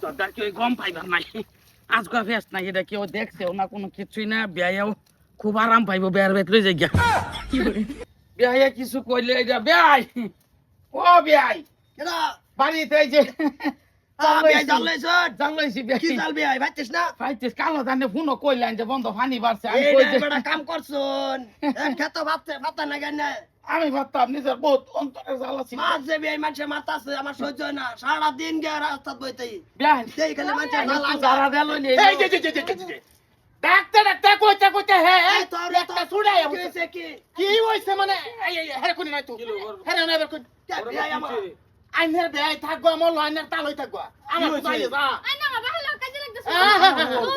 তোর কি গম পাইবার নাই আজকা ফেস নাই এটা কেউ দেখছেও না কোনো কিছুই না বিয়াও খুব আরাম পাইবো বিয়ার ভেতরে যাই গিয়া বিয়া কিছু কইলে এটা বিয়াই ও বিয়াই কেডা বাড়িতে এই যে বিয়াই জানলাইছন জানলাইছি বিয়া কি জাল বিয়াই ভাইছিস না পাইছিস কালো জানে ফোনও কইলেন যে বন্ধ পানি বাড়ছে আমি এই কই যে বড় কাম করছুন খেত ভাত না কেন আমি ভাবতাম নিজের বহুত অন্তরে জ্বালা ছিল মাছ যে বিয়াই মানুষের মাথাছে আমার সহ্য হয় না সারা দিন গে রাস্তা বইতেই বিয়া সেই খালি মানুষের জ্বালা যারা দেল লইলে এই যে ডাক্তার ডাক্তার কইতে হে এই তোর একটা ছুড়াই কি হইছে কি কি হইছে মানে এই হেরে কোনি নাই তো হেরে না এবার কোন কে বিয়াই আমার আইনের বেয়াই থাকবো আমার লাইনের তাল হই থাকবো আমার কোথায় যা আইনা আমার ভালো কাজে লাগতেছে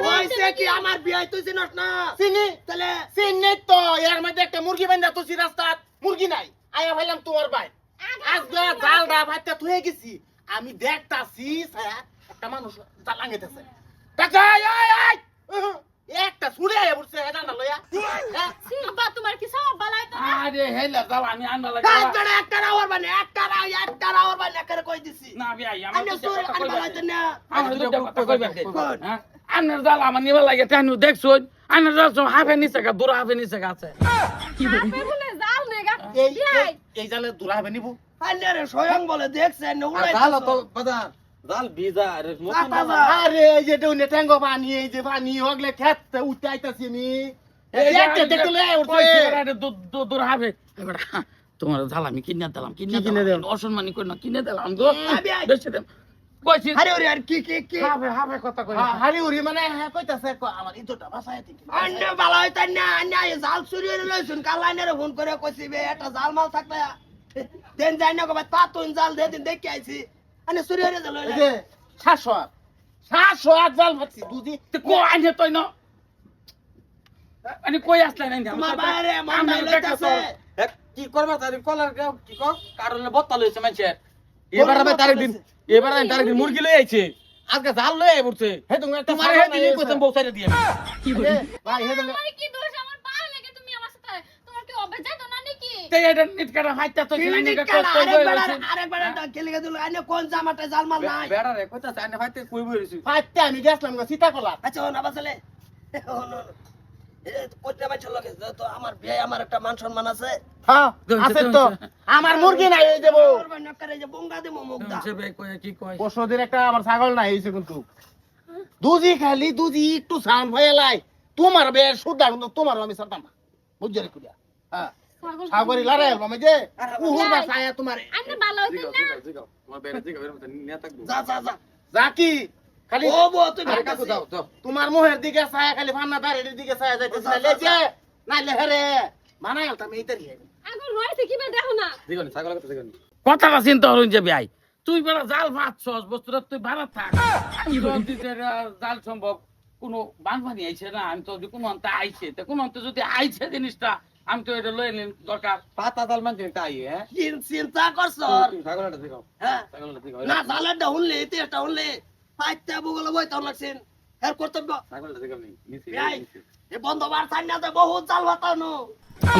হইছে কি আমার বিয়াই তুই চিনস না চিনি তাহলে চিনি তো এর মধ্যে একটা মুরগি বান্ধা তুই রাস্তাত মুরগি নাই আয়া ভাইলাম তোর ভাই আজকে জাল দা ভাইতে তুই গেছি আমি দেখতাছি স্যার একটা মানুষ জাল লাগাইতেছে টাকা এই একটা ছুড়ে আয়া বলছে এটা না লয়া বাবা তোমার কি সব বালাই তো আরে হেলা জ্বালা আমি আনবা লাগে কাজড়ে একটা রাওয়ার বানে একটা রাওয়ার বানে করে কই দিছি না বিয়া আইনে সুর আনবা লাইতে না আমার দুটো কথা কইবা দে হ্যাঁ আন্নার জ্বালা আমার নিবা লাগে তানু দেখছো আন্নার জ্বালা হাফে নিচে গা দূর হাফে নিচে গাছে আপনি বলে জাল নেগা এই বিয়াই এই জালে দূরা হবে নিবু আইনে রে স্বয়ং বলে দেখছেন না উড়াই জাল তো বাজার জাল ভিজা আরে মতন আরে এই যে দেউনে ট্যাঙ্গো পানি এই যে পানি হগলে খেতে উঠাইতাছি আমি এই দেখতে দেখতে লয়ে উঠছে দূর হাফে তোমার জ্বালা আমি কিনে দিলাম কিনে দিলাম? অসম্মানি করে না কিনে দিলাম গো বেশি দেন কইছি আরে ওরে আর কি হাফে হাফে কথা কই হারি উরি মানে হ্যাঁ কইতাছে আমার ইজ্জতটা বাঁচায় দিকে আইনে বালা হইতান না আইনে এই জাল চুরি হইলে লইছুন কাল আইনে ফোন করে কইছি বে একটা জাল মাল থাকলে দেন যাই না কবে তা তুই জাল দে দিন দেখি আইছি আইনে চুরি হইলে জাল এই যে 700 জাল ভাবছি দুদি তে কো আইনে তই ন আনি কই আসলে নাই তোমার বাইরে মান্ডাই লইতাছে কি করবা তারি কলার কি কর কারণে বত্তা লইছে মানুষে এবার আমি তারিখ দিন মুরগি লই আইছে আজকে জাল লই আই পড়ছে হে তুমি একটা তোমার হে দিন কইতাম বউ সাইরে দিয়ে কি বলি ভাই হে তুমি আমার কি দোষ আমার ভালো লাগে তুমি আমার সাথে তোমার কি অবেজা তো না নাকি তে এটা নিট কাটা হাইতা তো লাইনে কা আরেকবার খেলে দিল আইনে কোন জামাটা জাল মাল নাই বেড়া রে কইতাছে আইনে ভাইতে কই বইরিছি ফাইতে আমি গেছলাম গো সীতাকলা আচ্ছা ও না বাসলে কইতে বাচ্চা লাগে তো আমার বিয়ে আমার একটা মান সম্মান আছে হ্যাঁ আছে তো আমার মুরগি নাই এই দেবো নকরে যে বঙ্গা দেবো মুগদা সে বে কই কি কই পরশুদিন একটা আমার ছাগল নাই হইছে কিন্তু দুজি খালি দুজি একটু সাউন্ড হয়ে লাই তোমার বে সুদা কিন্তু তোমার আমি সাতাম বুঝছ রে কুড়িয়া হ্যাঁ ছাগরি লারে আমি যে উহুর বা ছায়া তোমারে আইনা ভালো হইছে না আমার বেড়া জিগা বের মত নিয়া থাকবো যা জাকি খালি ও বো তুই আরে কাকু দাও দাও তোমার মুহের দিকে ছায়া খালি ফান্না দাঁড়ের দিকে ছায়া যাইতেছে না লেজে না লেহরে মানায় আলতাম এইটারি আগুন হইছে কি বে দেখো না দিগনি ছাগল কথা দিগনি কথাটা চিন্তা হরুন যে ভাই তুই বড় জাল ভাতছস বস্তুটা তুই ভাড়া থাক যদি জাল সম্ভব কোনো বানপানি আইছে না আমি তো কোনো অন্তে আইছে তো কোনো অন্তে যদি আইছে জিনিসটা আমি তো এটা লই নিন দরকার পাতা জাল মানছে তাই হ্যাঁ চিন্তা করছ ছাগলটা দিগাও হ্যাঁ ছাগলটা দিগাও না জালেরটা হুনলে তেটা হুনলে পাইতে বুগলে বই তাও লাগছেন এর কর্তব্য ছাগলটা দিগাও নিছি এই এ বন্ধ বার সাইনাতে বহুত জাল বাতানো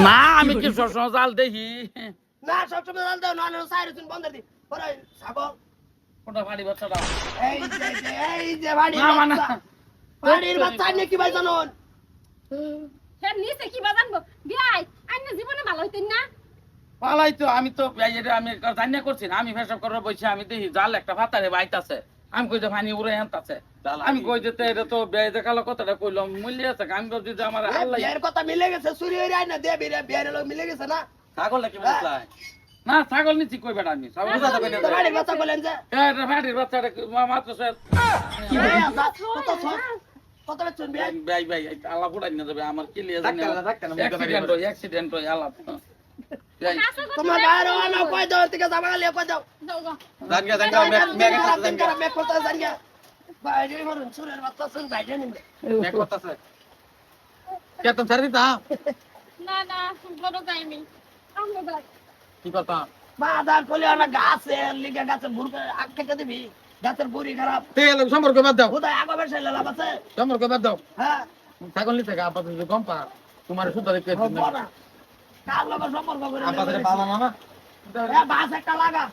না আমি কি সবসময় জাল দেখি না সবসময় জাল দাও না সাইরে তুমি বন্ধ দি পরে ছাগল কোনটা ভারী বাচ্চাটা এই যে বাড়ি না মানে বাড়ির বাচ্চা নাকি ভাই জানুন হে নিছে কি বাজানবো বিয়াই আইনা জীবনে ভালো হইতেন না পালাই তো আমি তো আমি জানিয়া করছি না আমি ফেসব করার বইছি আমি দেখি জাল একটা ভাতারে বাইতাছে আমি কই যে পানি উড়ে আনতাছে আমি কই যে এটা তো বেয়ে কালো কথাটা কইলাম মূল্য আছে আমি ভাবছি যে আমার আল্লাহ বিয়ের কথা মিলে গেছে চুরি হয়ে যায় না দে বিয়ের লোক মিলে গেছে না ছাগলটা কি বলছাই না ছাগল নিচ্ছি কই বেটা আমি ছাগল বুঝাতে কই না তো বাড়ির বাচ্চা বলেন যে এটা ভাটির বাচ্চাটা মাত্র স্যার কত বেচুন বিয়ে ভাই ভাই আল্লাহ পুরাই না যাবে আমার কি লিয়ে জানি অ্যাক্সিডেন্ট হই আল্লাহ তোমার বাইরে আনা কই দাও থেকে যাবা গেলে কই দাও দাও গো জানগা জানগা মেঘে কথা জানগা মেক করতে জানগা বাইরে মরুন চুরের বাচ্চা শুন বাইরে নিবে মেঘ করতেছে কে তুমি ছাড়ি দিতা না না বড় যাইনি আমরা যাই কি কথা বাদার কলি আনা গাছের লিগে গাছের ভুর করে আগ কেটে দিবি গাছের বুড়ি খারাপ তেল সম্পর্ক বাদ দাও কোথায় আগো বেশে লাভ আছে সম্পর্ক বাদ দাও হ্যাঁ ছাগল নিতে গা আপাতত কম পা তোমার সুতা দেখতে কার লগে সম্পর্ক করে আপাতত পালা না বাস একটা লাগা